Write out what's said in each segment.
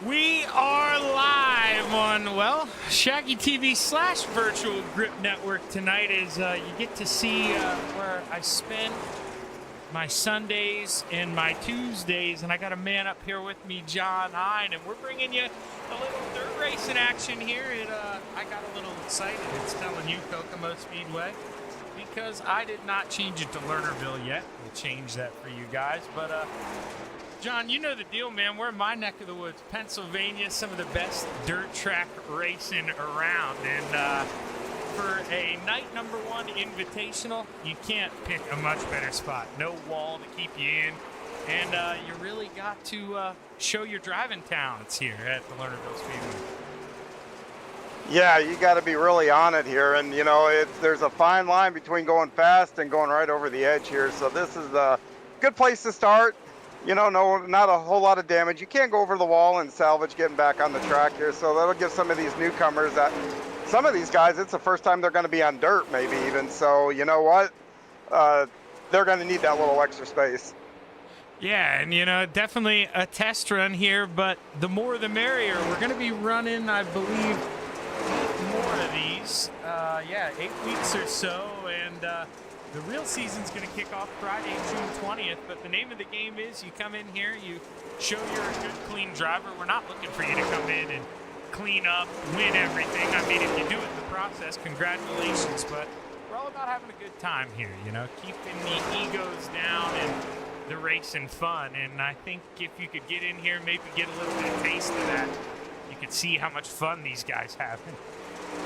We are live on, well, Shaggy TV / Virtual Grip Network tonight as you get to see where I spend my Sundays and my Tuesdays. And I got a man up here with me, John Hine, and we're bringing you a little dirt racing action here. I got a little excited. It's telling you Kokomo Speedway because I did not change it to Lernerville yet. We'll change that for you guys. But John, you know the deal, man. We're in my neck of the woods, Pennsylvania, some of the best dirt track racing around. And for a night #1 invitational, you can't pick a much better spot. No wall to keep you in. And you really got to show your driving talents here at the Lernerville Speedway. Yeah, you got to be really on it here. And, you know, there's a fine line between going fast and going right over the edge here. So this is a good place to start. You know, not a whole lot of damage. You can't go over the wall and salvage getting back on the track here. So that'll give some of these newcomers some of these guys, it's the first time they're going to be on dirt, maybe even. So, you know what? They're going to need that little extra space. Yeah, and, you know, definitely a test run here, but the more the merrier. We're going to be running, I believe, 8 more of these. 8 weeks or so, and the real season's going to kick off Friday, June 20th, but the name of the game is you come in here, you show you're a good, clean driver. We're not looking for you to come in and clean up, win everything. I mean, if you do it in the process, congratulations, but we're all about having a good time here, you know, keeping the egos down and the racing fun. And I think if you could get in here, maybe get a little bit of taste of that, you could see how much fun these guys have.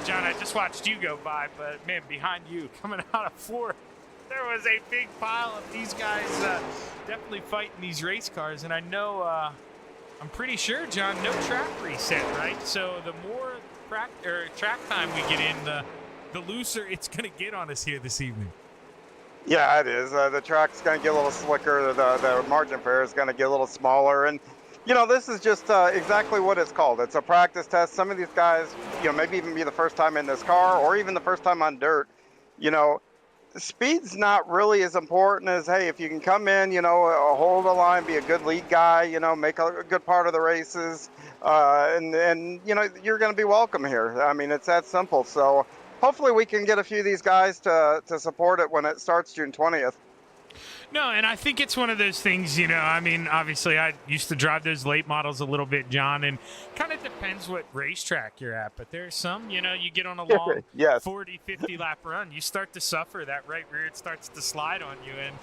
John, I just watched you go by, but man, behind you, coming out of 4th, there was a big pile of these guys definitely fighting these race cars. And I know, I'm pretty sure, John, no track reset, right? So the more track time we get in, the looser it's going to get on us here this evening. Yeah, it is. The track's going to get a little slicker. The margin for error is going to get a little smaller. And, you know, this is just exactly what it's called. It's a practice test. Some of these guys, you know, maybe even be the first time in this car or even the first time on dirt. You know, speed's not really as important as, hey, if you can come in, you know, hold the line, be a good lead guy, you know, make a good part of the races, and you know, you're going to be welcome here. I mean, it's that simple. So hopefully we can get a few of these guys to support it when it starts June 20th. No, and I think it's one of those things, you know, I mean, obviously I used to drive those late models a little bit, John, and kind of depends what racetrack you're at. But there's some, you know, you get on a long yes. 40, 50 lap run, you start to suffer. That right rear, it starts to slide on you. And,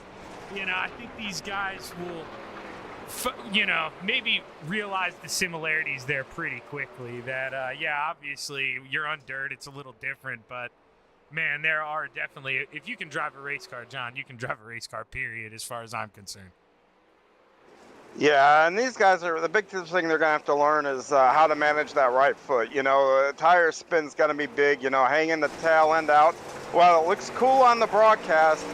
you know, I think these guys will, you know, maybe realize the similarities there pretty quickly. That, yeah, obviously you're on dirt, it's a little different, but man, there are definitely, if you can drive a race car, John, you can drive a race car, period, as far as I'm concerned. Yeah, and these guys are the big thing they're gonna have to learn is how to manage that right foot. Tire spin's gonna be big. Hanging the tail end out. While it looks cool on the broadcast,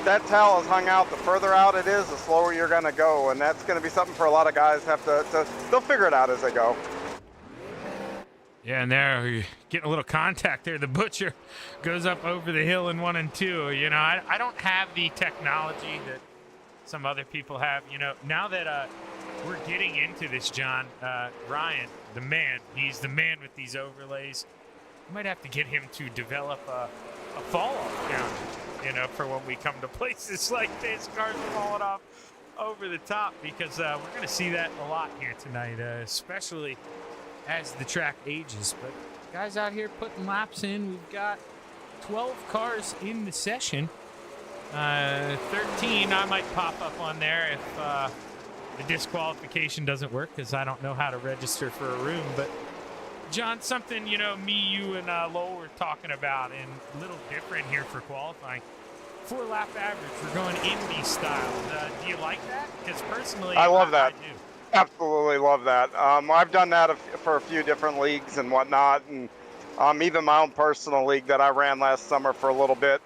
that tail is hung out. The further out it is, the slower you're gonna go, and that's gonna be something for a lot of guys. They'll figure it out as they go. Yeah, and there you're getting a little contact there. The butcher goes up over the hill in 1 and 2. I don't have the technology that some other people have. Now that we're getting into this, John, Ryan, the man, he's the man with these overlays. You might have to get him to develop a fall-off counter, for when we come to places like this, cars falling off over the top, because we're going to see that a lot here tonight, especially as the track ages. But guys out here putting laps in. We've got 12 cars in the session. 13 I might pop up on there if the disqualification doesn't work, because I don't know how to register for a room. But John, something me, you, and Lowell were talking about, and a little different here for qualifying. 4-lap average. We're going Indy style. Do you like that? Because personally, I love that. I do. Absolutely love that. I've done that for a few different leagues and whatnot, and even my own personal league that I ran last summer for a little bit.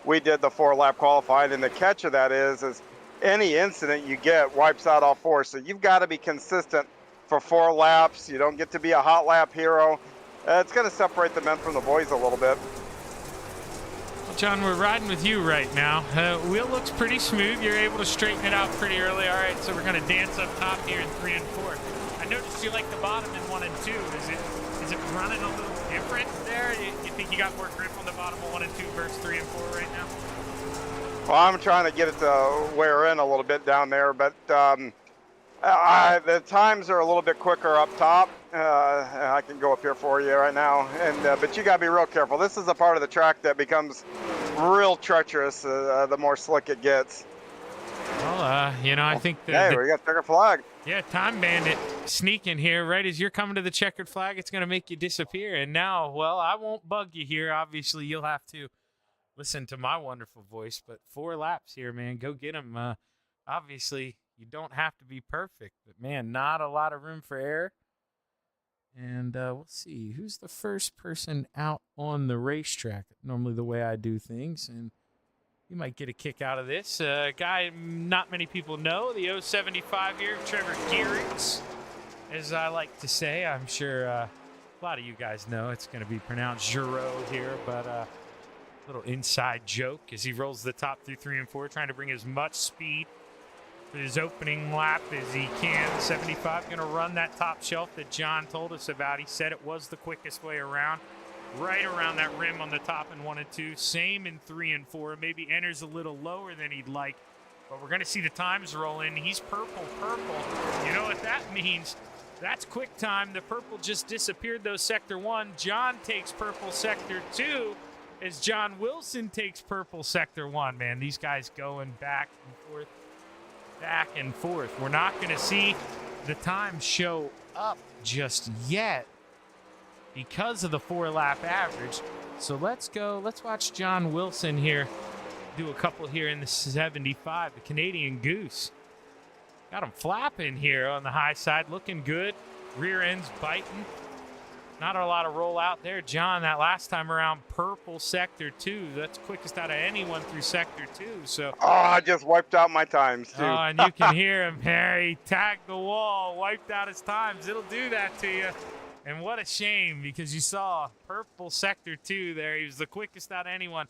We did the 4-lap qualifying, and the catch of that is any incident you get wipes out all 4. So you've got to be consistent for 4 laps. You don't get to be a hot lap hero. It's going to separate the men from the boys a little bit. Well, John, we're riding with you right now. Wheel looks pretty smooth. You're able to straighten it out pretty early. All right, so we're going to dance up top here in 3 and 4. I noticed you like the bottom in 1 and 2. Is it running a little different there? You think you got more grip on the bottom of 1 and 2 versus 3 and 4 right now? Well, I'm trying to get it to wear in a little bit down there, but the times are a little bit quicker up top. I can go up here for you right now, but you got to be real careful. This is a part of the track that becomes real treacherous the more slick it gets. Well, I think we got checkered flag. Yeah, Time Bandit sneaking here. Right as you're coming to the checkered flag, it's going to make you disappear. And now, well, I won't bug you here. Obviously, you'll have to listen to my wonderful voice. But 4 laps here, man. Go get them. Obviously, you don't have to be perfect. But, man, not a lot of room for error. And we'll see. Who's the first person out on the racetrack? Normally the way I do things. And you might get a kick out of this. Guy not many people know, the 075 here, Trevor Gearings, as I like to say. I'm sure a lot of you guys know it's going to be pronounced Giro here, but little inside joke as he rolls the top through 3 and 4, trying to bring as much speed for his opening lap as he can. 75 going to run that top shelf that John told us about. He said it was the quickest way around. Right around that rim on the top in 1 and 2. Same in 3 and 4. Maybe enters a little lower than he'd like. But we're going to see the times roll in. He's purple. You know what that means? That's quick time. The purple just disappeared, though, Sector 1. John takes purple Sector 2 as John Wilson takes purple Sector 1. Man, these guys going back and forth. We're not going to see the time show up just yet because of the 4-lap average. So let's watch John Wilson here do a couple here in the 75, the Canadian Goose. Got him flapping here on the high side, looking good. Rear end's biting. Not a lot of roll out there. John, that last time around, purple Sector 2. That's quickest out of anyone through Sector 2. So. Oh, I just wiped out my times, too. Oh, and you can hear him, Harry, tagged the wall, wiped out his times. It'll do that to you. And what a shame, because you saw purple Sector 2 there. He was the quickest out of anyone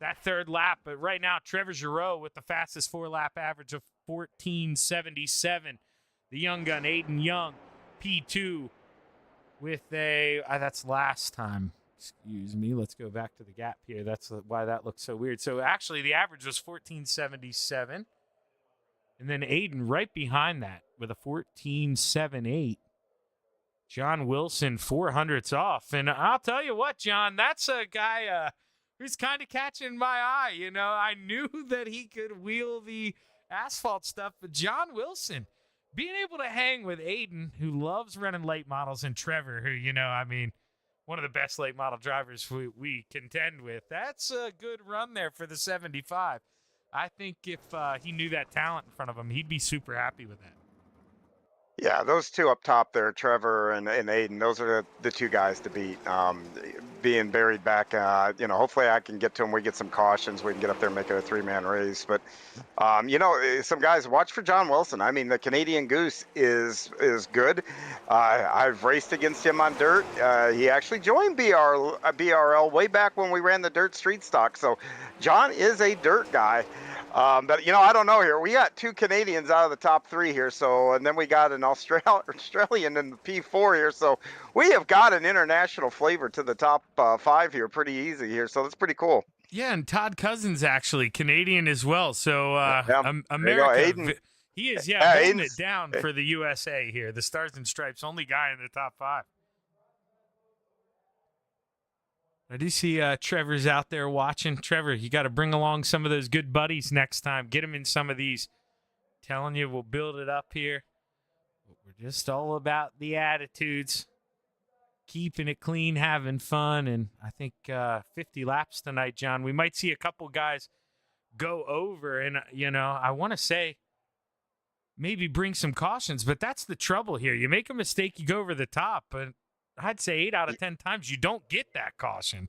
that 3rd lap. But right now, Trevor Giroux with the fastest 4-lap average of 14:77. The young gun, Aiden Young, P2 with that's last time. Excuse me. Let's go back to the gap here. That's why that looks so weird. So actually, the average was 14:77. And then Aiden right behind that with a 14:78. John Wilson, 400ths off. And I'll tell you what, John, that's a guy who's kind of catching my eye. I knew that he could wheel the asphalt stuff, but John Wilson, being able to hang with Aiden, who loves running late models, and Trevor, who, one of the best late model drivers we contend with. That's a good run there for the 75. I think if he knew that talent in front of him, he'd be super happy with that. Yeah, those two up top there, Trevor and Aiden, those are the two guys to beat. Being buried back, hopefully I can get to them. We get some cautions. We can get up there and make it a three-man race. But some guys watch for John Wilson. I mean, the Canadian Goose is good. I've raced against him on dirt. He actually joined BRL way back when we ran the dirt street stock. So John is a dirt guy. But I don't know here. We got two Canadians out of the top three here. So, and then we got an Australian in the P4 here. So we have got an international flavor to the top five here, pretty easy here. So that's pretty cool. Yeah, and Todd Cousins actually Canadian as well. So America, he is holding it down for the USA here. The Stars and Stripes, only guy in the top five. I do see Trevor's out there watching. Trevor, you got to bring along some of those good buddies next time. Get them in some of these. Telling you, we'll build it up here. We're just all about the attitudes. Keeping it clean, having fun. And I think 50 laps tonight, John. We might see a couple guys go over. And, I want to say maybe bring some cautions. But that's the trouble here. You make a mistake, you go over the top. But I'd say 8 out of 10 times you don't get that caution.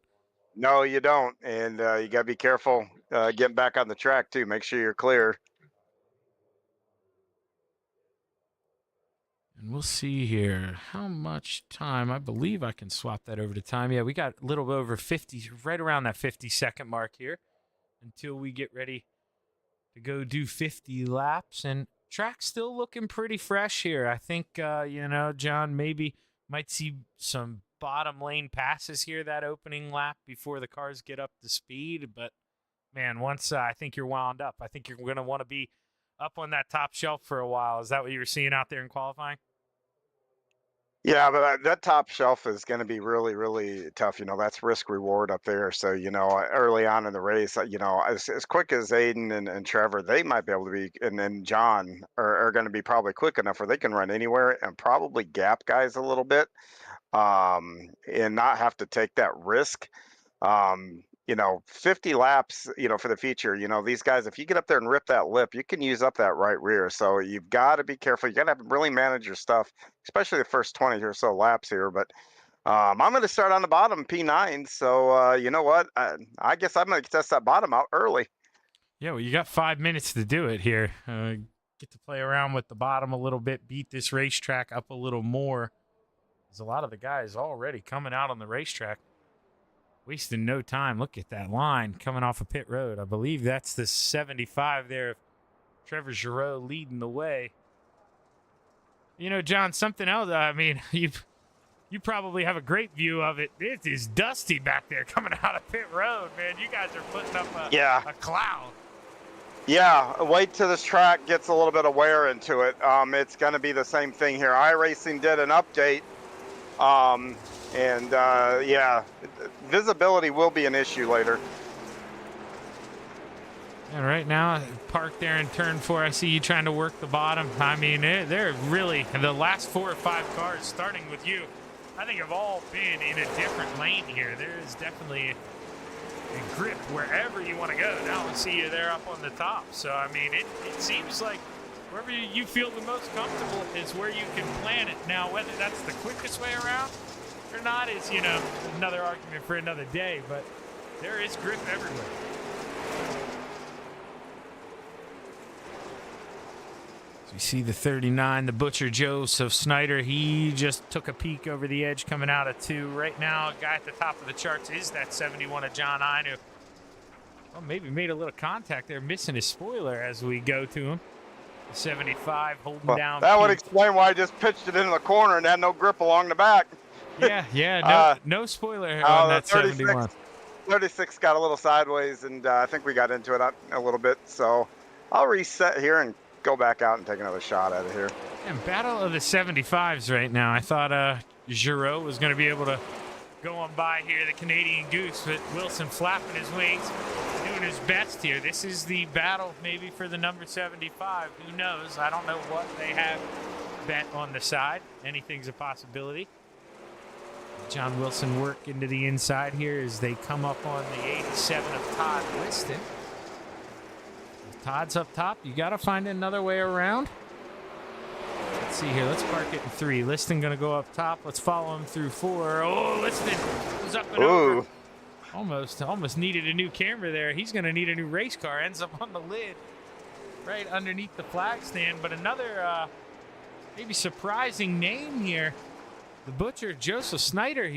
No, you don't. And you got to be careful getting back on the track, too. Make sure you're clear. And we'll see here how much time. I believe I can swap that over to time. Yeah, we got a little over 50, right around that 50-second mark here until we get ready to go do 50 laps. And track's still looking pretty fresh here. I think, John, maybe might see some bottom lane passes here that opening lap before the cars get up to speed. But, man, once I think you're wound up, I think you're going to want to be up on that top shelf for a while. Is that what you were seeing out there in qualifying? Yeah, but that top shelf is going to be really, really tough. That's risk reward up there. So, early on in the race, as quick as Aiden and Trevor, they might be able to be, and then John are going to be probably quick enough where they can run anywhere and probably gap guys a little bit and not have to take that risk. 50 laps, for the future, these guys, if you get up there and rip that lip, you can use up that right rear. So you've got to be careful. You got to really manage your stuff, especially the first 20 or so laps here. But I'm going to start on the bottom, P9. So you know what? I guess I'm going to test that bottom out early. Yeah, well, you got 5 minutes to do it here. Get to play around with the bottom a little bit, beat this racetrack up a little more. There's a lot of the guys already coming out on the racetrack. Wasting no time. Look at that line coming off of pit road. I believe that's the 75 there of Trevor Giroux leading the way. John, something else. I mean, you probably have a great view of it. It is dusty back there coming out of pit road, man. You guys are putting up a cloud. Yeah, wait till this track gets a little bit of wear into it. It's going to be the same thing here. iRacing did an update. Visibility will be an issue later. And right now, parked there in turn 4. I see you trying to work the bottom. I mean, they're really, the last 4 or 5 cars, starting with you, I think have all been in a different lane here. There is definitely a grip wherever you want to go. Now we see you there up on the top. So, I mean, it seems like wherever you feel the most comfortable is where you can plan it. Now, whether that's the quickest way around or not is, another argument for another day, but there is grip everywhere. So you see the 39, the Butcher Joseph Snyder. He just took a peek over the edge coming out of 2. Right now, a guy at the top of the charts is that 71 of John Inu. Well, maybe made a little contact there, missing his spoiler as we go to him. 75 holding down. That would explain why I just pitched it into the corner and had no grip along the back. No spoiler on that 71. 36 got a little sideways, and I think we got into it a little bit. So I'll reset here and go back out and take another shot at it here. And battle of the 75s right now. I thought Giroux was going to be able to go on by here, the Canadian Goose, but Wilson flapping his wings, doing his best here. This is the battle maybe for the number 75. Who knows? I don't know what they have bet on the side. Anything's a possibility. John Wilson work into the inside here as they come up on the 87 of Todd Liston. If Todd's up top, you got to find another way around. Let's see here. Let's park it in 3. Liston going to go up top. Let's follow him through 4. Oh, Liston goes up and over. Almost needed a new camera there. He's going to need a new race car. Ends up on the lid right underneath the flag stand. But another maybe surprising name here. The Butcher, Joseph Snyder.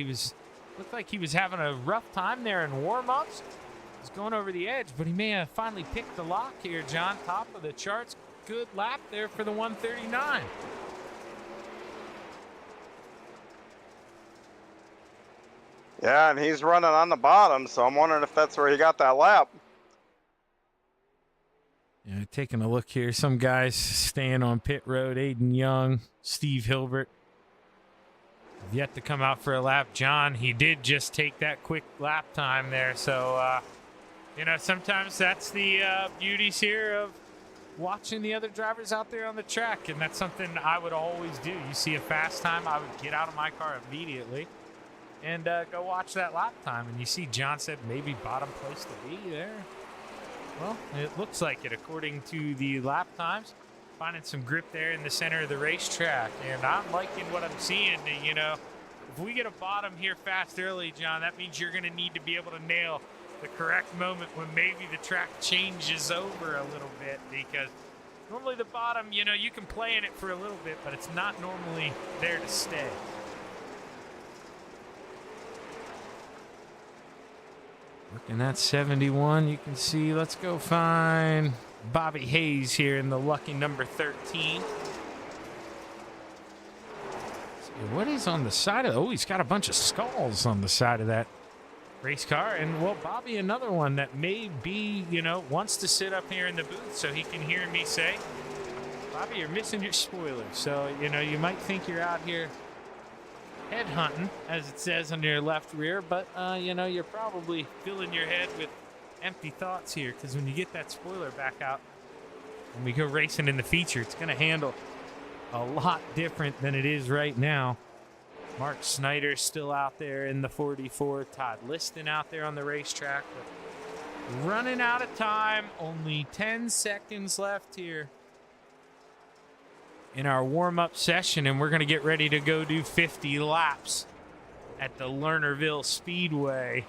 Looked like he was having a rough time there in warm-ups. He's going over the edge, but he may have finally picked the lock here, John. Top of the charts. Good lap there for the 139. Yeah, and he's running on the bottom, so I'm wondering if that's where he got that lap. Yeah, taking a look here. Some guys staying on pit road. Aiden Young, Steve Hilbert have yet to come out for a lap. John, he did just take that quick lap time there. So, sometimes that's the beauties here of watching the other drivers out there on the track. And that's something I would always do. You see a fast time, I would get out of my car immediately and go watch that lap time. And you see John said maybe bottom place to be there. Well, it looks like it according to the lap times. Finding some grip there in the center of the racetrack. And I'm liking what I'm seeing. If we get a bottom here fast early, John, that means you're going to need to be able to nail the correct moment when maybe the track changes over a little bit, because normally the bottom, you can play in it for a little bit, but it's not normally there to stay. Looking at 71, you can see, let's go find Bobby Hayes here in the lucky number 13. What is on the side of, he's got a bunch of skulls on the side of that race car. And, well, Bobby, another one that may be, wants to sit up here in the booth so he can hear me say, Bobby, you're missing your spoilers. So, you might think you're out here head hunting, as it says on your left rear, but, you're probably filling your head with empty thoughts here, because when you get that spoiler back out and we go racing in the feature, it's going to handle a lot different than it is right now. Mark Snyder still out there in the 44. Todd Liston out there on the racetrack. But running out of time. Only 10 seconds left here in our warm-up session, and we're going to get ready to go do 50 laps at the Lernerville Speedway.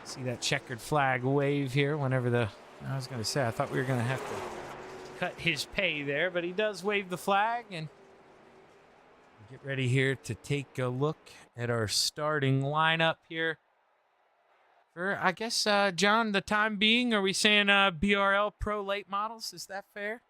See that checkered flag wave here whenever I was going to say, I thought we were going to have to cut his pay there, but he does wave the flag, and get ready here to take a look at our starting lineup here. For, I guess, John, the time being, are we saying BRL Pro Late Models? Is that fair?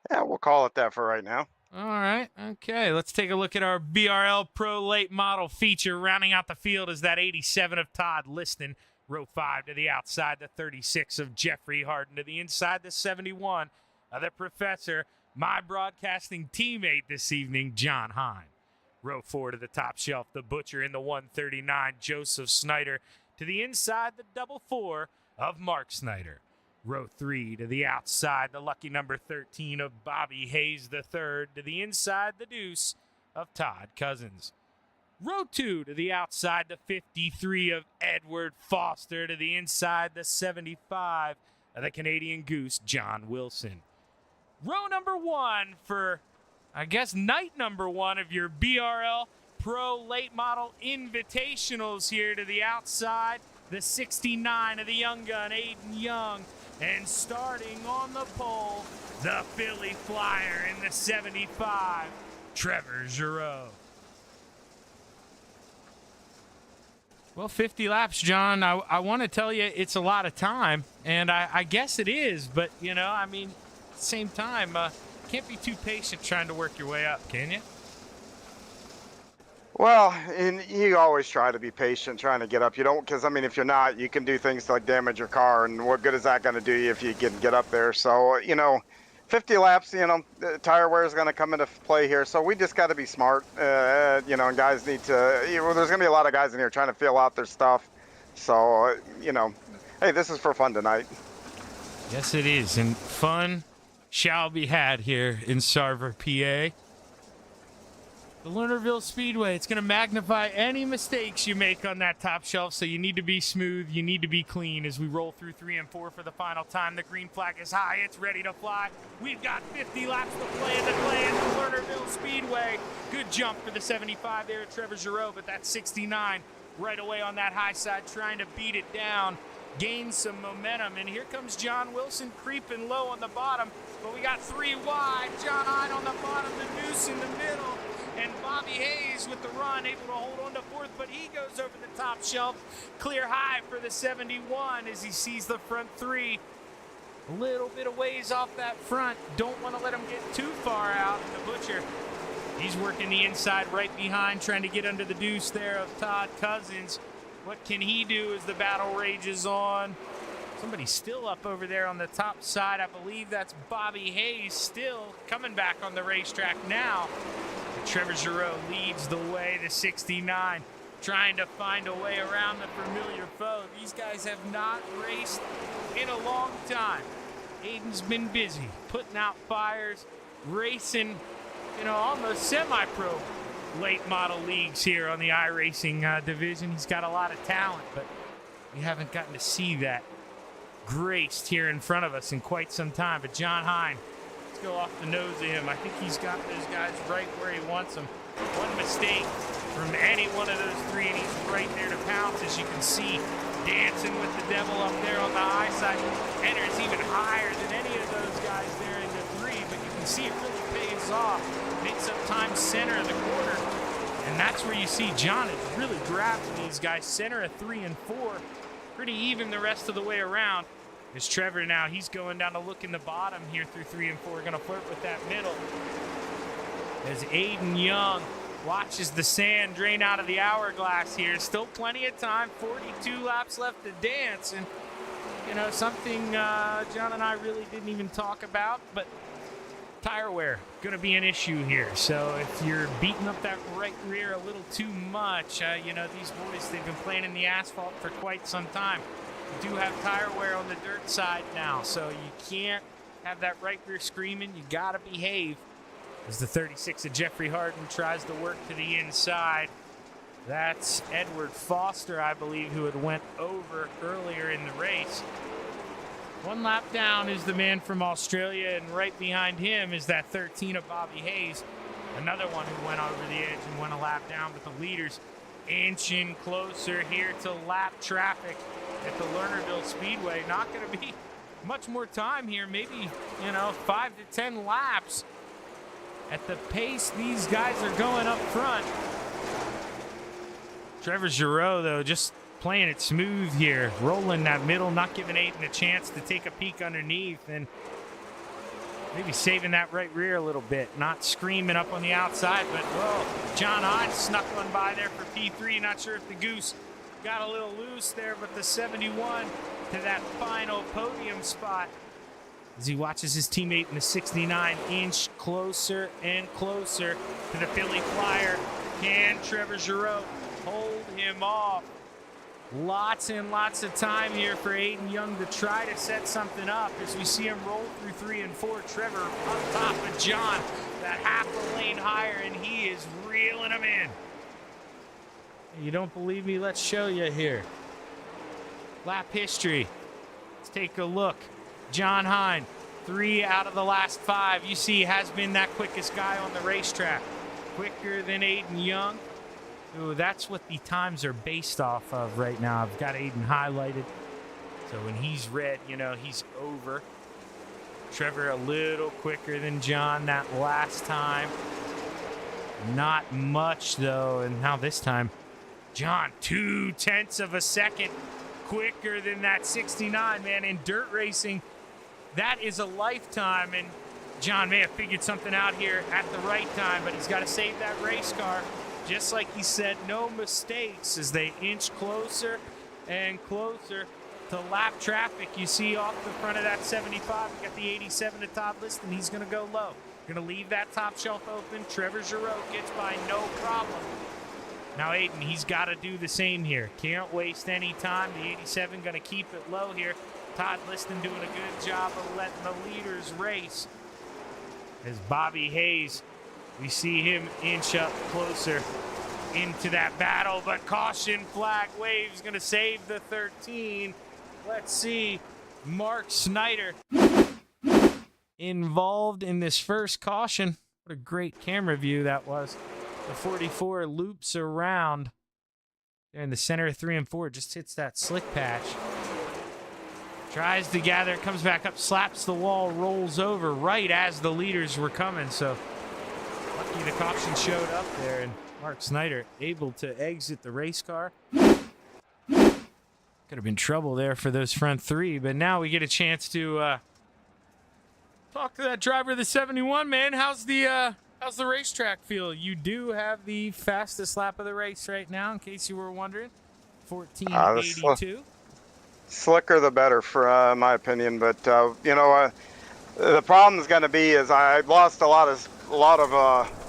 Yeah, we'll call it that for right now. All right. Okay, let's take a look at our BRL Pro Late Model feature. Rounding out the field is that 87 of Todd Liston. Row 5 to the outside, the 36 of Jeffrey Harden. To the inside, the 71 of the Professor. My broadcasting teammate this evening, John Hine. Row 4 to the top shelf, the Butcher in the 139, Joseph Snyder. To the inside, the double 4 of Mark Snyder. Row 3 to the outside, the lucky number 13 of Bobby Hayes III. To the inside, the deuce of Todd Cousins. Row 2 to the outside, the 53 of Edward Foster. To the inside, the 75 of the Canadian Goose, John Wilson. Row number 1 for, I guess, night number 1 of your BRL Pro Late Model Invitationals here. To the outside, the 69 of the young gun, Aiden Young. And starting on the pole, the Philly Flyer in the 75, Trevor Giroux. Well, 50 laps, John. I want to tell you it's a lot of time, and I guess it is, but, at the same time, can't be too patient trying to work your way up, can you? Well, and you always try to be patient trying to get up. You don't, because, if you're not, you can do things like damage your car, and what good is that going to do you if you get up there? So, 50 laps, the tire wear is going to come into play here. So we just got to be smart, and guys need to, there's going to be a lot of guys in here trying to feel out their stuff. So, hey, this is for fun tonight. Yes, it is. And fun shall be had here in Sarver, PA. The Lernerville Speedway, it's going to magnify any mistakes you make on that top shelf, so you need to be smooth, you need to be clean as we roll through 3 and 4 for the final time. The green flag is high, it's ready to fly. We've got 50 laps to play in the Lernerville Speedway. Good jump for the 75 there at Trevor Giroux, but that 69 right away on that high side, trying to beat it down, gain some momentum. And here comes John Wilson creeping low on the bottom, but we got 3 wide. John Hine on the bottom, the Noose in the middle. And Bobby Hayes with the run, able to hold on to 4th, but he goes over the top shelf. Clear high for the 71 as he sees the front 3. A little bit of ways off that front. Don't want to let him get too far out. The Butcher, he's working the inside right behind, trying to get under the deuce there of Todd Cousins. What can he do as the battle rages on? Somebody's still up over there on the top side. I believe that's Bobby Hayes still coming back on the racetrack now. Trevor Giroux leads the way, the 69, trying to find a way around the familiar foe. These guys have not raced in a long time. Aiden's been busy, putting out fires, racing, almost semi-pro late model leagues here on the iRacing division. He's got a lot of talent, but we haven't gotten to see that graced here in front of us in quite some time. But John Hine, go off the nose of him. I think he's got those guys right where he wants them. One mistake from any one of those 3, and he's right there to pounce, as you can see, dancing with the devil up there on the high side. Enters even higher than any of those guys there in the 3, but you can see it really pays off. Makes up time center of the quarter, and that's where you see John is really grabbing these guys. Center of 3 and 4, pretty even the rest of the way around. There's Trevor now. He's going down to look in the bottom here through 3 and 4. Going to flirt with that middle. As Aiden Young watches the sand drain out of the hourglass here. Still plenty of time. 42 laps left to dance. And, something John and I really didn't even talk about. But tire wear going to be an issue here. So if you're beating up that right rear a little too much, these boys, they've been playing in the asphalt for quite some time. You do have tire wear on the dirt side now, so you can't have that right rear screaming. You got to behave. As the 36 of Jeffrey Harden tries to work to the inside. That's Edward Foster, I believe, who had went over earlier in the race. 1 lap down is the man from Australia, and right behind him is that 13 of Bobby Hayes. Another one who went over the edge and went a lap down, but the leaders inching closer here to lap traffic at the Lernerville Speedway. Not going to be much more time here, maybe 5 to 10 laps at the pace these guys are going up front. Trevor Giroux, though, just playing it smooth here, rolling that middle, not giving Aiden a chance to take a peek underneath, and maybe saving that right rear a little bit, not screaming up on the outside. But John Hine snuck one by there for P3. Not sure if the goose got a little loose there, but the 71 to that final podium spot as he watches his teammate in the 69 inch closer and closer to the Philly Flyer. Can Trevor Giroux hold him off? Lots and lots of time here for Aiden Young to try to set something up as we see him roll through 3 and 4. Trevor up top of John, that half a lane higher, and he is reeling him in. You don't believe me? Let's show you here. Lap history. Let's take a look. John Hine, 3 out of the last 5. You see, has been that quickest guy on the racetrack. Quicker than Aiden Young. Ooh, that's what the times are based off of right now. I've got Aiden highlighted. So when he's red, he's over. Trevor a little quicker than John that last time. Not much, though. And now this time, John, 0.2 of a second quicker than that 69, man. In dirt racing, that is a lifetime. And John may have figured something out here at the right time, but he's got to save that race car. Just like he said, no mistakes as they inch closer and closer to lap traffic. You see off the front of that 75, we got the 87 to Todd Liston. He's going to go low. Going to leave that top shelf open. Trevor Giroux gets by no problem. Now Aiden, he's got to do the same here. Can't waste any time. The 87 going to keep it low here. Todd Liston doing a good job of letting the leaders race. As Bobby Hayes We see him inch up closer into that battle, but caution flag waves, gonna save the 13. Let's see, Mark Snyder involved in this first caution. What a great camera view that was. The 44 loops around there in the center of 3 and 4, just hits that slick patch. Tries to gather, comes back up, slaps the wall, rolls over right as the leaders were coming. So lucky the caution showed up there, and Mark Snyder able to exit the race car. Could have been trouble there for those front 3, but now we get a chance to talk to that driver of the 71, man. How's the racetrack feel? You do have the fastest lap of the race right now, in case you were wondering. 14:82. Slicker the better, for my opinion. But you know, the problem is going to be is I lost a lot of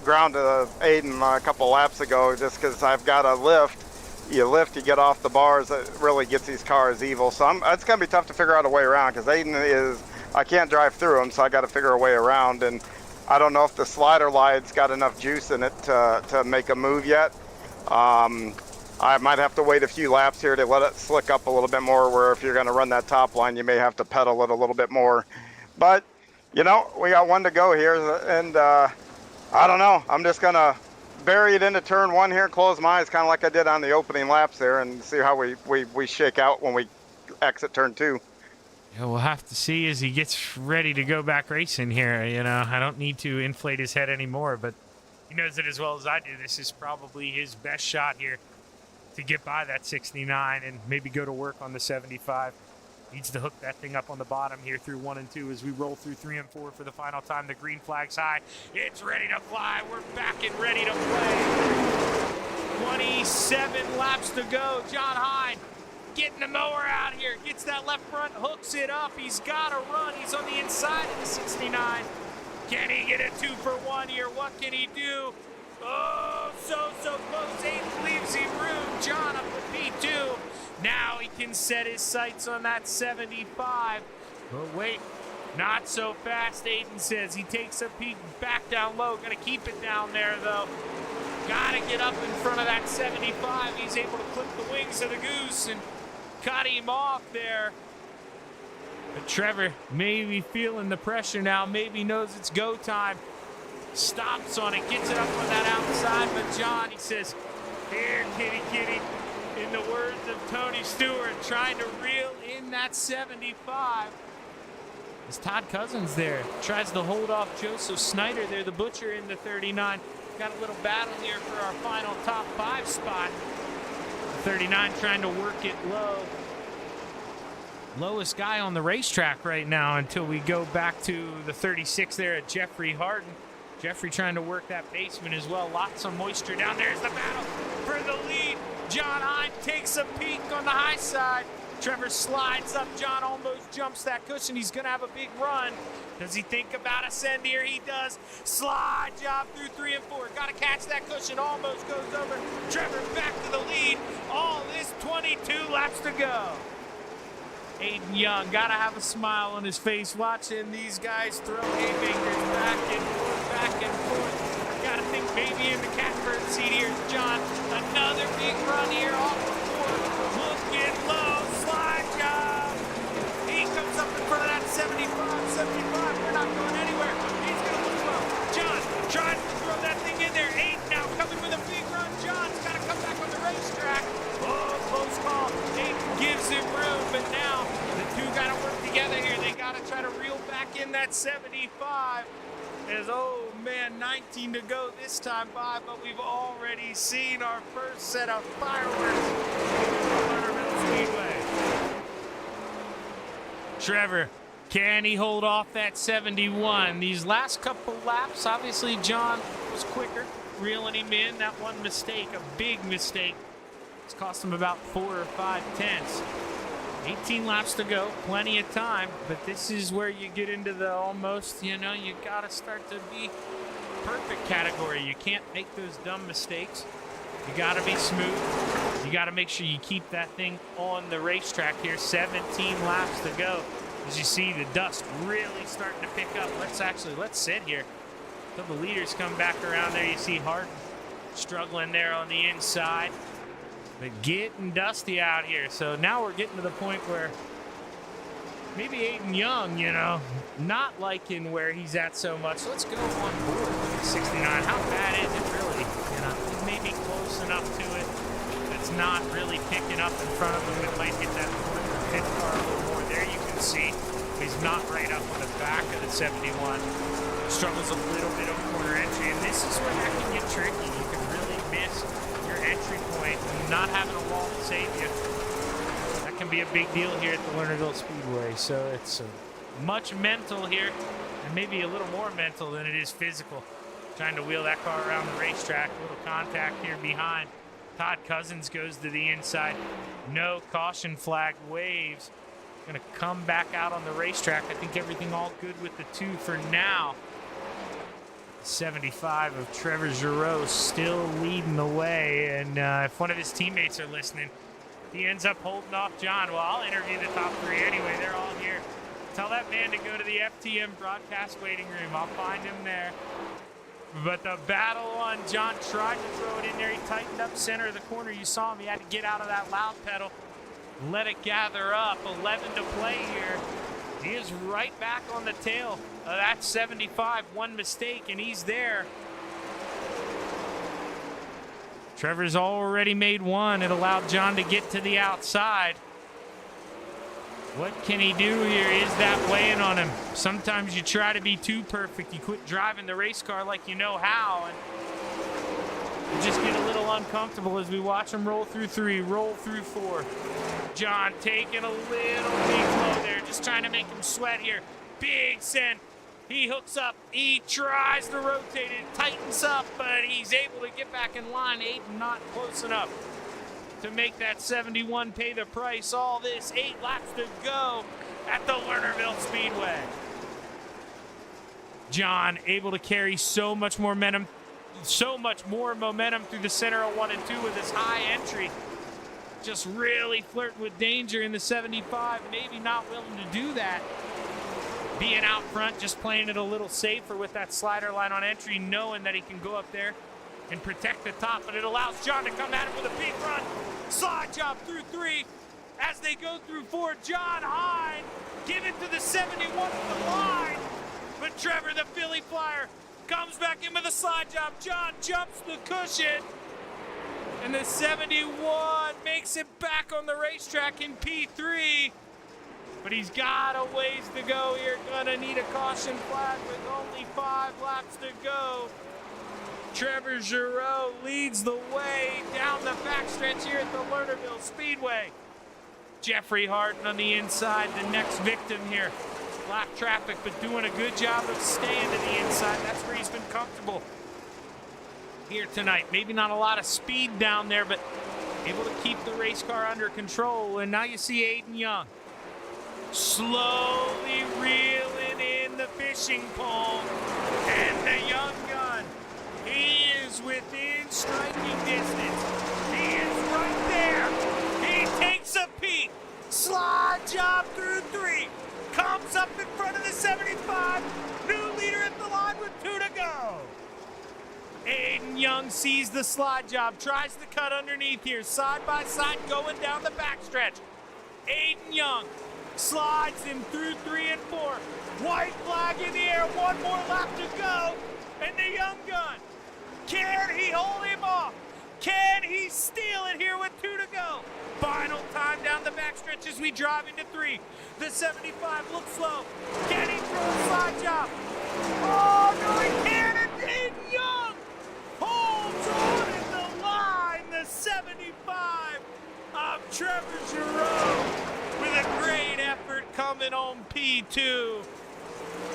ground to Aiden a couple laps ago, just because I've got a lift. You lift, you get off the bars. It really gets these cars evil. So it's going to be tough to figure out a way around, because Aiden is, I can't drive through him, so I got to figure a way around. And I don't know if the slider line's got enough juice in it to make a move yet. I might have to wait a few laps here to let it slick up a little bit more, where if you're going to run that top line, you may have to pedal it a little bit more. But, you know, we got one to go here, and I don't know. I'm just going to bury it into turn 1 here, close my eyes, kind of like I did on the opening laps there, and see how we shake out when we exit turn 2. Yeah, we'll have to see as he gets ready to go back racing here. You know, I don't need to inflate his head anymore, but he knows it as well as I do. This is probably his best shot here to get by that 69 and maybe go to work on the 75. Needs to hook that thing up on the bottom here through 1 and 2 as we roll through 3 and 4 for the final time. The green flag's high. It's ready to fly. We're back and ready to play. 27 laps to go. John Hine getting the mower out here. Gets that left front, hooks it up. He's got to run. He's on the inside of the 69. Can he get a 2 for 1 here? What can he do? Oh, so close. Aiden leaves him room. John up with P2. Now he can set his sights on that 75. But wait, not so fast, Aiden says. He takes a peek back down low. Gonna keep it down there, though. Gotta get up in front of that 75. He's able to clip the wings of the goose and cut him off there. But Trevor may be feeling the pressure now. Maybe knows it's go time. Stops on it, gets it up on that outside. But John, he says, here, kitty, kitty. In the words of Tony Stewart, trying to reel in that 75. As Todd Cousins there tries to hold off Joseph Snyder there, the butcher in the 39. Got a little battle here for our final top 5 spot. The 39 trying to work it low. Lowest guy on the racetrack right now until we go back to the 36 there at Jeffrey Harden. Jeffrey trying to work that basement as well. Lots of moisture down there. There's the battle for the lead. John Hine takes a peek on the high side. Trevor slides up. John almost jumps that cushion. He's going to have a big run. Does he think about ascend here? He does. Slide job through 3 and 4. Got to catch that cushion. Almost goes over. Trevor back to the lead. All this 22 laps to go. Aiden Young got to have a smile on his face watching these guys throw haymakers back and forth, back and forth. Got to think maybe in the catbird seat here. John, another big run here off the board. Looking low, slide job. He comes up in front of that 75. We're not going anywhere. He's going to look low. John tries to throw that thing in there. Aiden now coming with a big run. John's got to come back on the racetrack. Oh, close call. Aiden gives him room, but now the two got to work together here. They got to try to reel back in that 75. As, oh man, 19 to go this time by, but we've already seen our first set of fireworks at Lernerville Speedway. Trevor, can he hold off that 71? These last couple laps, obviously John was quicker, reeling him in. That one mistake, a big mistake, it's cost him about 4 or 5 tenths. 18 laps to go, plenty of time, but this is where you get into the almost, you know, you gotta start to be perfect category. You can't make those dumb mistakes. You gotta be smooth. You gotta make sure you keep that thing on the racetrack here. 17 laps to go. As you see the dust really starting to pick up. Let's sit here. So the leaders come back around there. You see Hart struggling there on the inside. But getting dusty out here. So now we're getting to the point where maybe Aiden Young, you know, not liking where he's at so much. So let's go on board with the 69. How bad is it really? You know, it may be close enough to it. It's not really picking up in front of him. It might hit that pit car a little more. There you can see he's not right up on the back of the 71. Struggles a little bit of corner entry, and this is where that can get tricky. You can really miss your entry point and not having a wall to save you. That can be a big deal here at the Lernerville Speedway. So it's much mental here, and maybe a little more mental than it is physical. Trying to wheel that car around the racetrack. A little contact here behind. Todd Cousins goes to the inside. No caution flag waves. Going to come back out on the racetrack. I think everything all good with the 2 for now. 75 of Trevor Giroux still leading the way, and if one of his teammates are listening, he ends up holding off John. Well, I'll interview the top 3 anyway. They're all here. Tell that man to go to the FTM broadcast waiting room. I'll find him there. But the battle on John tried to throw it in there. He tightened up center of the corner. You saw him. He had to get out of that loud pedal. Let it gather up. 11 to play here. He is right back on the tail of that 75. One mistake, and he's there. Trevor's already made one. It allowed John to get to the outside. What can he do here? Is that weighing on him? Sometimes you try to be too perfect. You quit driving the race car like you know how, and you just get a little uncomfortable as we watch him roll through 3, roll through 4. John taking a little big low there, just trying to make him sweat here. Big send. He hooks up. He tries to rotate it, tightens up, but he's able to get back in line. Aiden not close enough to make that 71 pay the price. All this 8 laps to go at the Lernerville Speedway. John able to carry so much more momentum through the center of 1 and 2 with his high entry. Just really flirting with danger in the 75. Maybe not willing to do that. Being out front, just playing it a little safer with that slider line on entry, knowing that he can go up there and protect the top, but it allows John to come at him with a big run. Slide job through 3. As they go through 4, John Hine give it to the 71 at the line. But Trevor, the Philly Flyer, comes back in with a slide job. John jumps the cushion. And the 71 makes it back on the racetrack in P3. But he's got a ways to go here. Gonna need a caution flag with only 5 laps to go. Trevor Giroux leads the way down the backstretch here at the Lernerville Speedway. Jeffrey Harden on the inside, the next victim here. Lap traffic, but doing a good job of staying to the inside. That's where he's been comfortable here tonight. Maybe not a lot of speed down there, but able to keep the race car under control. And now you see Aiden Young slowly reeling in the fishing pole. And the young gun, he is within striking distance. He is right there. He takes a peek. Slide job through 3. Comes up in front of the 75. New leader at the line with 2 to go. Aiden Young sees the slide job. Tries to cut underneath here. Side by side going down the backstretch. Aiden Young slides him through 3 and 4. White flag in the air. 1 more lap to go. And the young gun. Can he hold him off? Can he steal it here with 2 to go? Final time down the backstretch as we drive into 3. The 75 looks slow. Can he throw a slide job? Oh, no, he can't. And Aiden Young holds on in the line. The 75 of Trevor Giroux with a great effort coming on P2.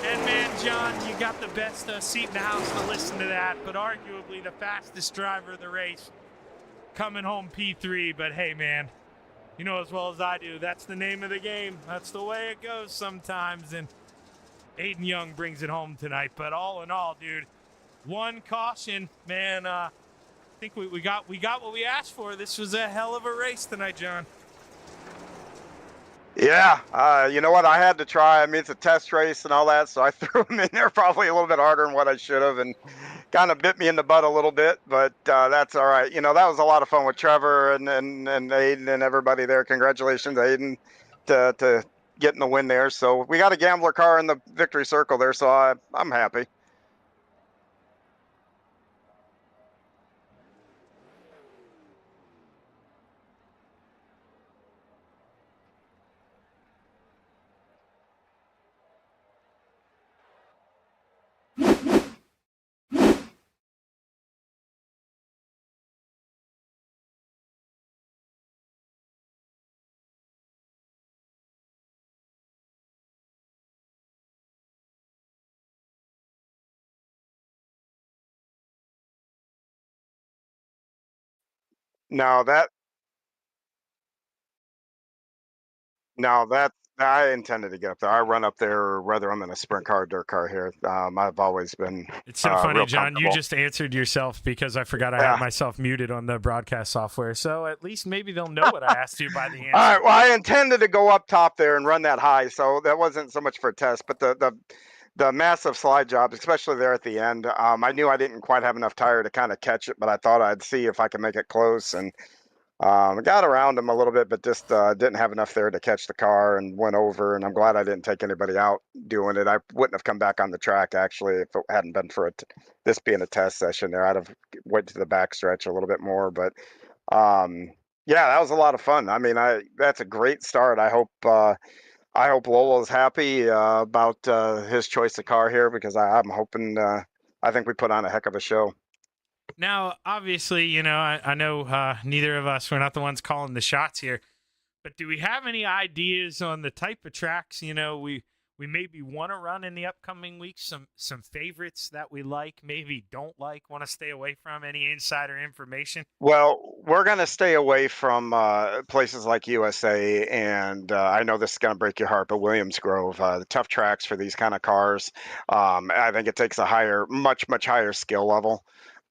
And man, John, you got the best seat in the house to listen to that, but arguably the fastest driver of the race coming home P3. But hey, man, you know as well as I do, that's the name of the game. That's the way it goes sometimes, and Aiden Young brings it home tonight. But all in all, dude, 1 caution, man. I think we got what we asked for. This was a hell of a race tonight, John. Yeah, you know what? I had to try. I mean, it's a test race and all that, so I threw him in there probably a little bit harder than what I should have, and kind of bit me in the butt a little bit. But that's all right. You know, that was a lot of fun with Trevor and Aiden and everybody there. Congratulations, Aiden, to getting the win there. So we got a gambler car in the victory circle there, so I'm happy. Now that No, that I intended to get up there. I run up there whether I'm in a sprint car or dirt car here. I've always been It's so funny, real John. You comfortable. just answered yourself because I forgot I had Yeah. myself muted on the broadcast software. So at least maybe they'll know what I asked you by the All answer. right. Well, I intended to go up top there and run that high, so that wasn't so much for a test, but the massive slide job, especially there at the end. I knew I didn't quite have enough tire to kind of catch it, but I thought I'd see if I could make it close, and I got around him a little bit, but just didn't have enough there to catch the car and went over. And I'm glad I didn't take anybody out doing it. I wouldn't have come back on the track actually if it hadn't been for this being a test session there. I'd have went to the back stretch a little bit more, but yeah, that was a lot of fun. I mean, I that's a great start. I hope Lolo's happy about his choice of car here because I'm hoping. I think we put on a heck of a show. Now, obviously, I know neither of us, we're not the ones calling the shots here, but do we have any ideas on the type of tracks, we maybe want to run in the upcoming weeks? Some favorites that we like, maybe don't like, want to stay away from? Any insider information? Well, we're going to stay away from places like USA, and I know this is going to break your heart, but Williams Grove, the tough tracks for these kind of cars. I think it takes a much higher skill level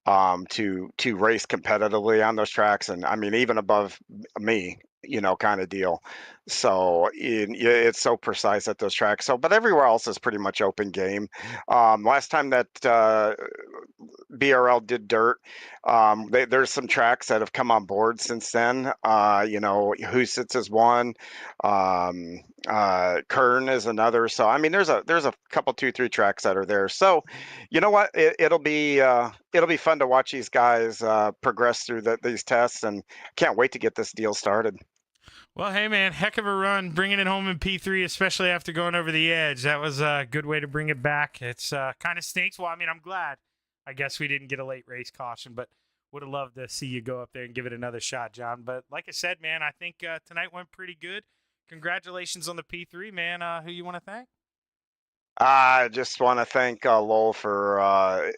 to race competitively on those tracks, and I mean even above me, kind of deal. So yeah, it's so precise at those tracks. So, but everywhere else is pretty much open game. Last time that BRL did dirt. There's some tracks that have come on board since then. Who sits as one. Kern is another. So I mean, there's a couple, two, three tracks that are there. So, you know what? It'll be fun to watch these guys progress through these tests, and can't wait to get this deal started. Well, hey, man, heck of a run bringing it home in P3, especially after going over the edge. That was a good way to bring it back. It's kind of stinks. Well, I mean, I'm glad. I guess we didn't get a late race caution, but would have loved to see you go up there and give it another shot, John. But like I said, man, I think tonight went pretty good. Congratulations on the P3, man. Who you want to thank? I just want to thank Lowell for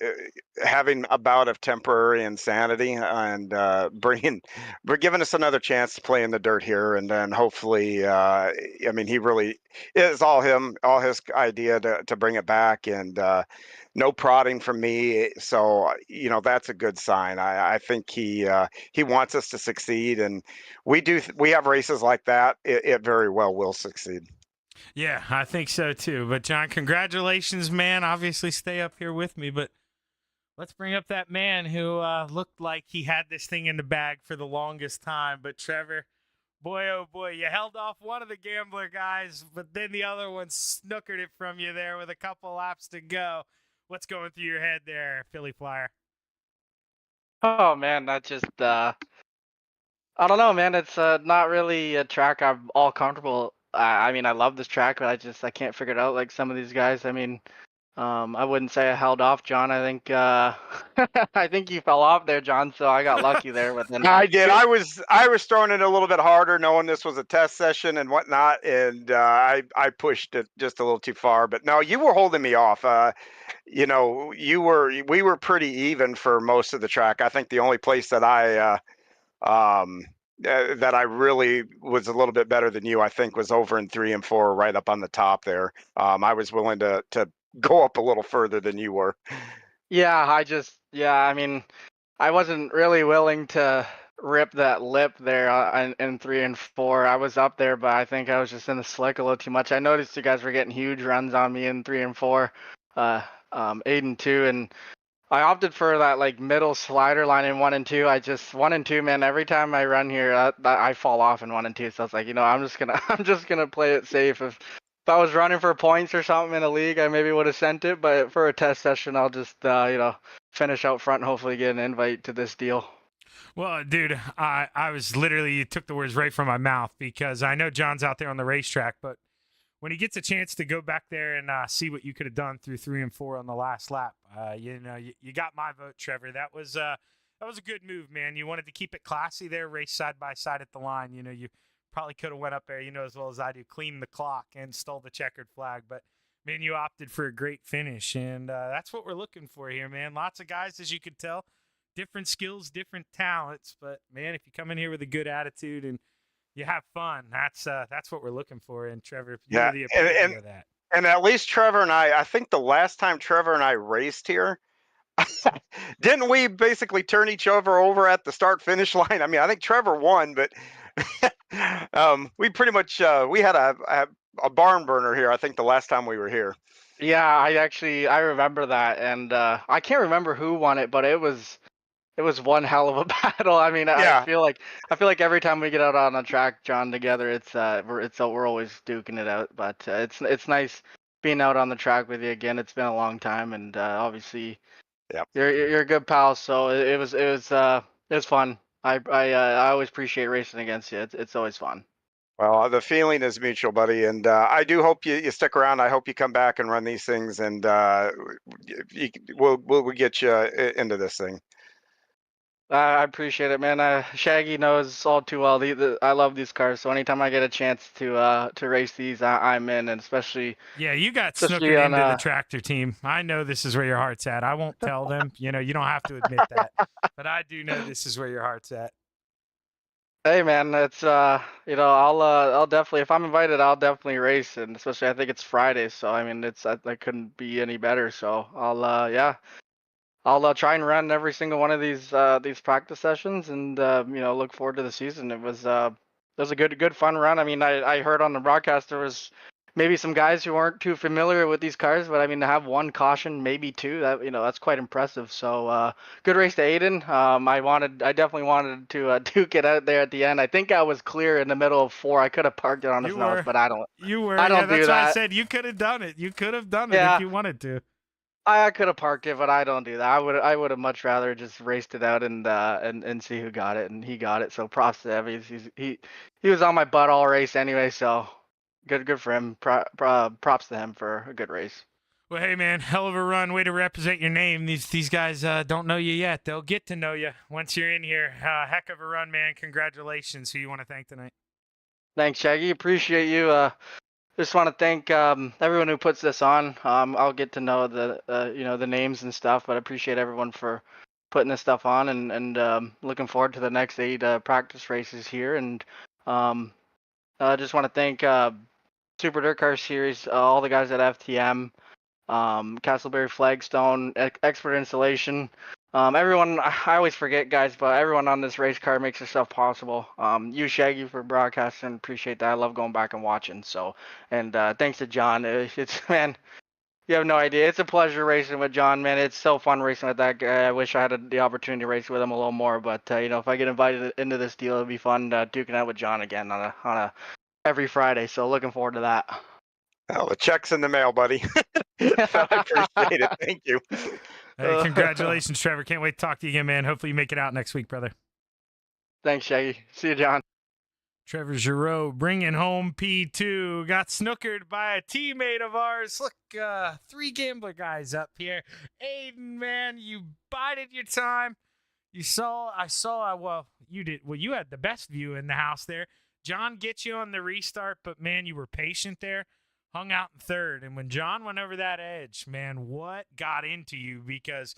having a bout of temporary insanity and for giving us another chance to play in the dirt here, and then hopefully, I mean, he really is all his idea to bring it back, and no prodding from me. So that's a good sign. I think he wants us to succeed, and we have races like that. It very well will succeed. Yeah, I think so too. But John, congratulations, man. Obviously, stay up here with me, but let's bring up that man who looked like he had this thing in the bag for the longest time. But Trevor, boy, oh boy, you held off one of the gambler guys, but then the other one snookered it from you there with a couple laps to go. What's going through your head there, Philly Flyer? Oh man, that just I don't know, man. It's not really a track I'm all comfortable. I mean, I love this track, but I can't figure it out like some of these guys. I mean, I wouldn't say I held off, John. I think I think you fell off there, John. So I got lucky there. But then I did. I was throwing it a little bit harder, knowing this was a test session and whatnot, and I pushed it just a little too far. But no, you were holding me off. We were pretty even for most of the track. I think the only place that I really was a little bit better than you, I think, was over in 3 and 4, right up on the top there. I was willing to go up a little further than you were. yeah, I mean, I wasn't really willing to rip that lip there in 3 and 4. I was up there, but I think I was just in the slick a little too much. I noticed you guys were getting huge runs on me in 3 and 4, 8 and 2, and I opted for that like middle slider line in 1 and 2. I just 1 and 2, man. Every time I run here, I fall off in 1 and 2. So I was like, I'm just gonna I'm just gonna play it safe. If I was running for points or something in a league, I maybe would have sent it. But for a test session, I'll just finish out front and hopefully get an invite to this deal. Well, dude, I was literally, you took the words right from my mouth, because I know John's out there on the racetrack, but when he gets a chance to go back there and see what you could have done through 3 and 4 on the last lap, you got my vote, Trevor. That was a good move, man. You wanted to keep it classy there, race side by side at the line. You probably could have went up there, as well as I do, cleaned the clock and stole the checkered flag, but man, you opted for a great finish, and that's what we're looking for here, man. Lots of guys, as you could tell, different skills, different talents, but man, if you come in here with a good attitude and you have fun, that's what we're looking for. And Trevor, you're the epitome of that. And at least Trevor and I think the last time Trevor and I raced here, didn't we basically turn each other over at the start finish line? I mean, I think Trevor won, but we pretty much we had a barn burner here, I think, the last time we were here. Yeah, I remember that, and I can't remember who won it, but it was one hell of a battle. I mean, Yeah. I feel like every time we get out on a track, John, together, we're always duking it out. But it's nice being out on the track with you again. It's been a long time, and obviously, yeah, you're a good pal. So it was fun. I always appreciate racing against you. It's always fun. Well, the feeling is mutual, buddy, and I do hope you stick around. I hope you come back and run these things, and we'll get you into this thing. I appreciate it, man. Shaggy knows all too well. I love these cars, so anytime I get a chance to race these, I'm in, and especially. Yeah, you got snookered into the tractor team. I know this is where your heart's at. I won't tell them. You don't have to admit that, but I do know this is where your heart's at. Hey, man, it's I'll definitely, if I'm invited, I'll definitely race, and especially I think it's Friday, so I mean I couldn't be any better. So I'll try and run every single one of these practice sessions, and look forward to the season. It was a good fun run. I mean, I heard on the broadcast there was maybe some guys who weren't too familiar with these cars, but I mean, to have one caution, maybe two, that's quite impressive. So good race to Aiden. I definitely wanted to duke it out there at the end. I think I was clear in the middle of 4. I could have parked it on his nose, but I don't. You were. I don't do that's that. why I said you could have done it. You could have done it if you wanted to. I could have parked it, but I don't do that. I would have much rather just raced it out and see who got it, and he got it. So props to him. He was on my butt all race anyway. So good for him. Props to him for a good race. Well, hey man, hell of a run. Way to represent your name. These guys don't know you yet. They'll get to know you once you're in here. Heck of a run, man. Congratulations. Who you want to thank tonight? Thanks, Shaggy. Appreciate you. Just want to thank everyone who puts this on. I'll get to know the names and stuff, but I appreciate everyone for putting this stuff on, and looking forward to the next 8 practice races here. And I just want to thank Super Dirt Car Series, all the guys at FTM, Castleberry Flagstone, Expert Installation. Everyone, I always forget, guys, but everyone on this race car makes this stuff possible. You, Shaggy, for broadcasting, appreciate that. I love going back and watching. So, and thanks to John. Man, you have no idea. It's a pleasure racing with John, man. It's so fun racing with that guy. I wish I had the opportunity to race with him a little more, but if I get invited into this deal, it'll be fun duking out with John again on a every Friday. So looking forward to that. Oh, the check's in the mail, buddy. I appreciate it. Thank you. Hey, congratulations, Trevor. Can't wait to talk to you again, man. Hopefully you make it out next week, brother. Thanks, Shaggy. See you, John. Trevor Giroux bringing home P2. Got snookered by a teammate of ours. Look, 3 gambler guys up here. Aiden, man, you bided your time. You you had the best view in the house there. John gets you on the restart, but man, you were patient there. Hung out in 3rd, and when John went over that edge, man, what got into you? Because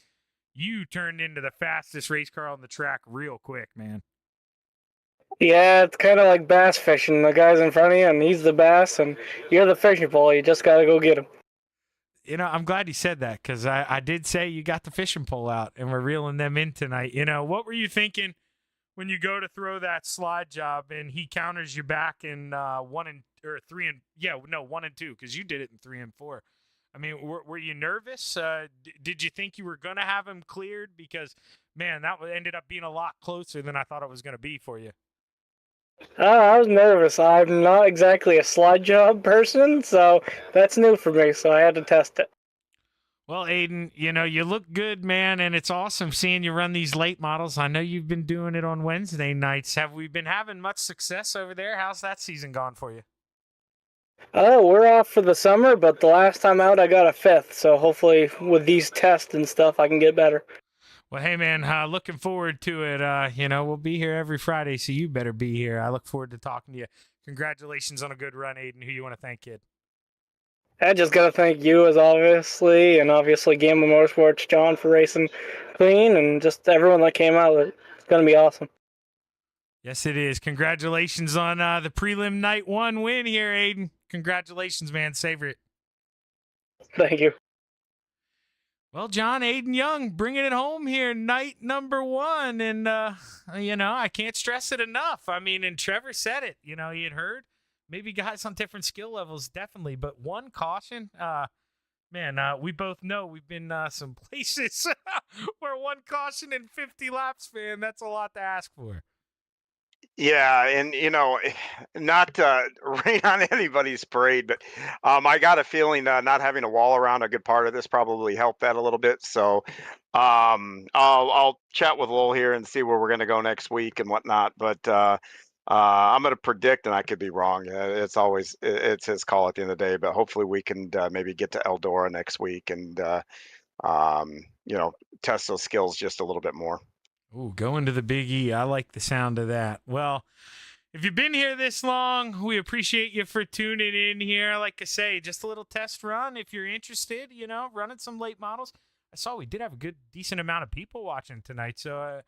you turned into the fastest race car on the track real quick, man. Yeah, it's kind of like bass fishing. The guy's in front of you, and he's the bass, and you're the fishing pole. You just got to go get him. I'm glad you said that, because I did say you got the fishing pole out, and we're reeling them in tonight. What were you thinking when you go to throw that slide job and he counters you back in 1 and 2, because you did it in 3 and 4. I mean, were you nervous? Did you think you were going to have him cleared? Because, man, that ended up being a lot closer than I thought it was going to be for you. I was nervous. I'm not exactly a slide job person, so that's new for me, so I had to test it. Well, Aiden, you look good, man, and it's awesome seeing you run these late models. I know you've been doing it on Wednesday nights. Have we been having much success over there? How's that season gone for you? Oh, we're off for the summer, but the last time out I got a 5th, so hopefully with these tests and stuff I can get better. Well, hey, man, looking forward to it. We'll be here every Friday, so you better be here. I look forward to talking to you. Congratulations on a good run, Aiden. Who you want to thank, kid? I just gotta thank you and obviously Gamma Motorsports, John, for racing clean, and just everyone that came out. It's gonna be awesome. Yes, it is. Congratulations on the prelim night 1 win here, Aiden. Congratulations, man. Savor it. Thank you. Well, John, Aiden Young bringing it home here, night number 1. And, I can't stress it enough. I mean, and Trevor said it. He had heard maybe guys on different skill levels, definitely. But one caution, we both know we've been some places where one caution in 50 laps, man, that's a lot to ask for. Yeah, and not rain on anybody's parade, but I got a feeling not having a wall around a good part of this probably helped that a little bit. So I'll chat with Lowell here and see where we're going to go next week and whatnot. But I'm going to predict, and I could be wrong. It's his call at the end of the day. But hopefully we can maybe get to Eldora next week and test those skills just a little bit more. Ooh, going to the Big E. I like the sound of that. Well, if you've been here this long, we appreciate you for tuning in here. Like I say, just a little test run. If you're interested, running some late models. I saw we did have a decent amount of people watching tonight. So,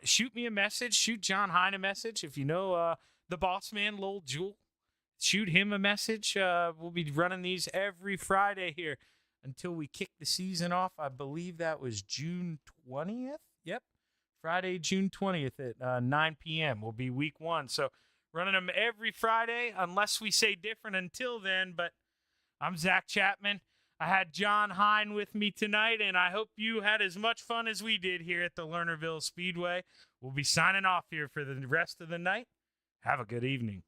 shoot me a message. Shoot John Hine a message. If you know the boss man, Lowell Jewell, shoot him a message. We'll be running these every Friday here until we kick the season off. I believe that was June 20th. Yep. Friday, June 20th at 9 p.m. will be week 1. So running them every Friday unless we say different until then. But I'm Zach Chapman. I had John Hine with me tonight, and I hope you had as much fun as we did here at the Lernerville Speedway. We'll be signing off here for the rest of the night. Have a good evening.